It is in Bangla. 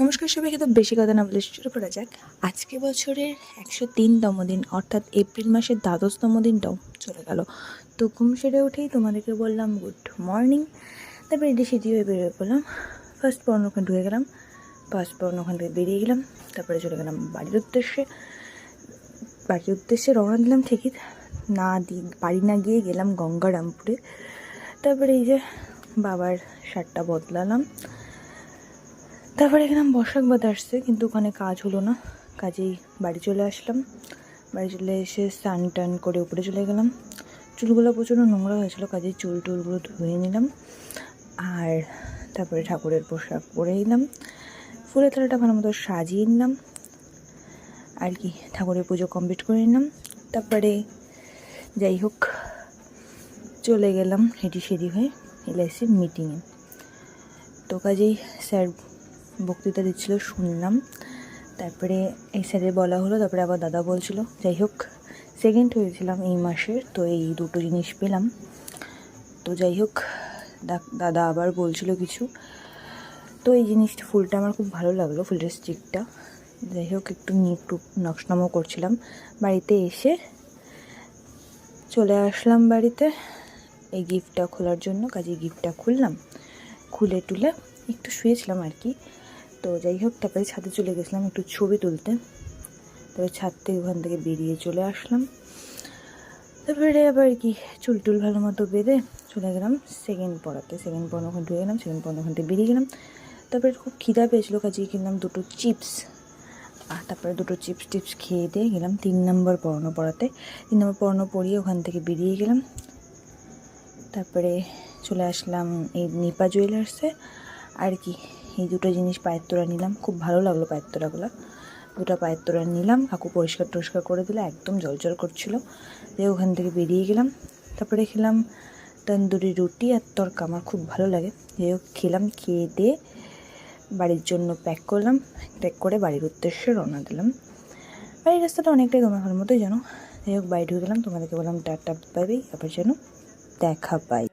নমস্কার সবাইকে। তো বেশি কথা না বলে শুরু করা যাক। আজকে বছরের 103তম দিন, অর্থাৎ এপ্রিল মাসের 12তম দিনটাও চলে গেল। তো ঘুম সেরে উঠেই তোমাদেরকে বললাম গুড মর্নিং। তারপরে এটি সেটি হয়ে বেরিয়ে পড়লাম। ফার্স্ট পড়ানো ওখানে ঢুকে গেলাম, ফার্স্ট পড়ানো ওখান থেকে বেরিয়ে গেলাম। তারপরে চলে গেলাম বাড়ির উদ্দেশ্যে রওনা দিলাম। ঠিকই বাড়ি না গিয়ে গেলাম গঙ্গারামপুরে। তারপরে এই যে বাবার শার্টটা বদলালাম। তারপরে এখানে বসাক বাদ আসছে, কিন্তু ওখানে কাজ হলো না, কাজেই বাড়ি চলে আসলাম। বাড়ি চলে এসে স্নান টান করে উপরে চলে গেলাম। চুলগুলো প্রচণ্ড নোংরা হয়েছিল, কাজেই চুলগুলো ধুয়ে নিলাম। আর তারপরে ঠাকুরের পোশাক পরে নিলাম, ফুলের থালাটা ভালো মতো সাজিয়ে নিলাম আর কি, ঠাকুরের পুজো কমপ্লিট করে নিলাম। তারপরে যাই হোক চলে গেলাম হেঁটি সেরি হয়ে এলআইসির মিটিংয়ে। তো কাজেই স্যার বক্তৃতা দিচ্ছিল, শুনলাম। তারপরে এই স্যারের বলা হলো, তারপরে আবার দাদা বলছিল। যাই হোক সেকেন্ড হয়েছিলাম এই মাসের, তো এই দুটো জিনিস পেলাম। তো যাই হোক দাদা আবার বলছিল কিছু। তো এই জিনিসটা ফুলটা আমার খুব ভালো লাগলো, ফুলের স্টিকটা। যাই হোক একটু নকশনামো করছিলাম। বাড়িতে এসে চলে আসলাম বাড়িতে এই গিফটটা খোলার জন্য। কাজেই গিফটটা খুললাম, খুলে টুলে একটু শুয়েছিলাম আর কি। তো যাই হোক তারপরে ছাদে চলে গেছিলাম একটু ছবি তুলতে। তারপরে ছাদ থেকে ওখান থেকে বেরিয়ে চলে আসলাম। তারপরে আবার কি চুল ভালো মতো বেঁধে চলে গেলাম সেকেন্ড পড়াতে। সেকেন্ড পড়ানো ওখানে ঢুকে গেলাম, সেকেন্ড পড়ানো ওখান থেকে বেরিয়ে গেলাম। তারপরে খুব খিদা পেয়েছিলো, কাজেই কিনলাম দুটো চিপস। আর তারপরে দুটো চিপস খেয়ে দিয়ে গেলাম 3 নম্বর পড়ানো পড়াতে। 3 নম্বর পড়ানো পড়িয়ে ওখান থেকে বেরিয়ে গেলাম। তারপরে চলে আসলাম এই নিপা জুয়েলার্সে আর কি। এই দুটো জিনিস পায়ের তোড়া নিলাম, খুব ভালো লাগলো পায়ের তোড়াগুলো। দুটো পায়ের তোড়া নিলাম, কাকু পরিষ্কার করে দিলে, একদম জল করছিলো। দিয়ে ওখান থেকে বেরিয়ে গেলাম। তারপরে খেলাম তন্দুরি রুটি আর তরকা, আমার খুব ভালো লাগে। যাই হোক খেলাম, খেয়ে দিয়ে বাড়ির জন্য প্যাক করলাম। প্যাক করে বাড়ির উদ্দেশ্যে রওনা দিলাম। বাড়ির রাস্তাটা অনেকটাই তোমার ভালো মতোই জানো। যাই হোক বাড়ি ঢুকে গেলাম, তোমাদেরকে বললাম টাটা বাই বাই, আবার যেন দেখা পাই।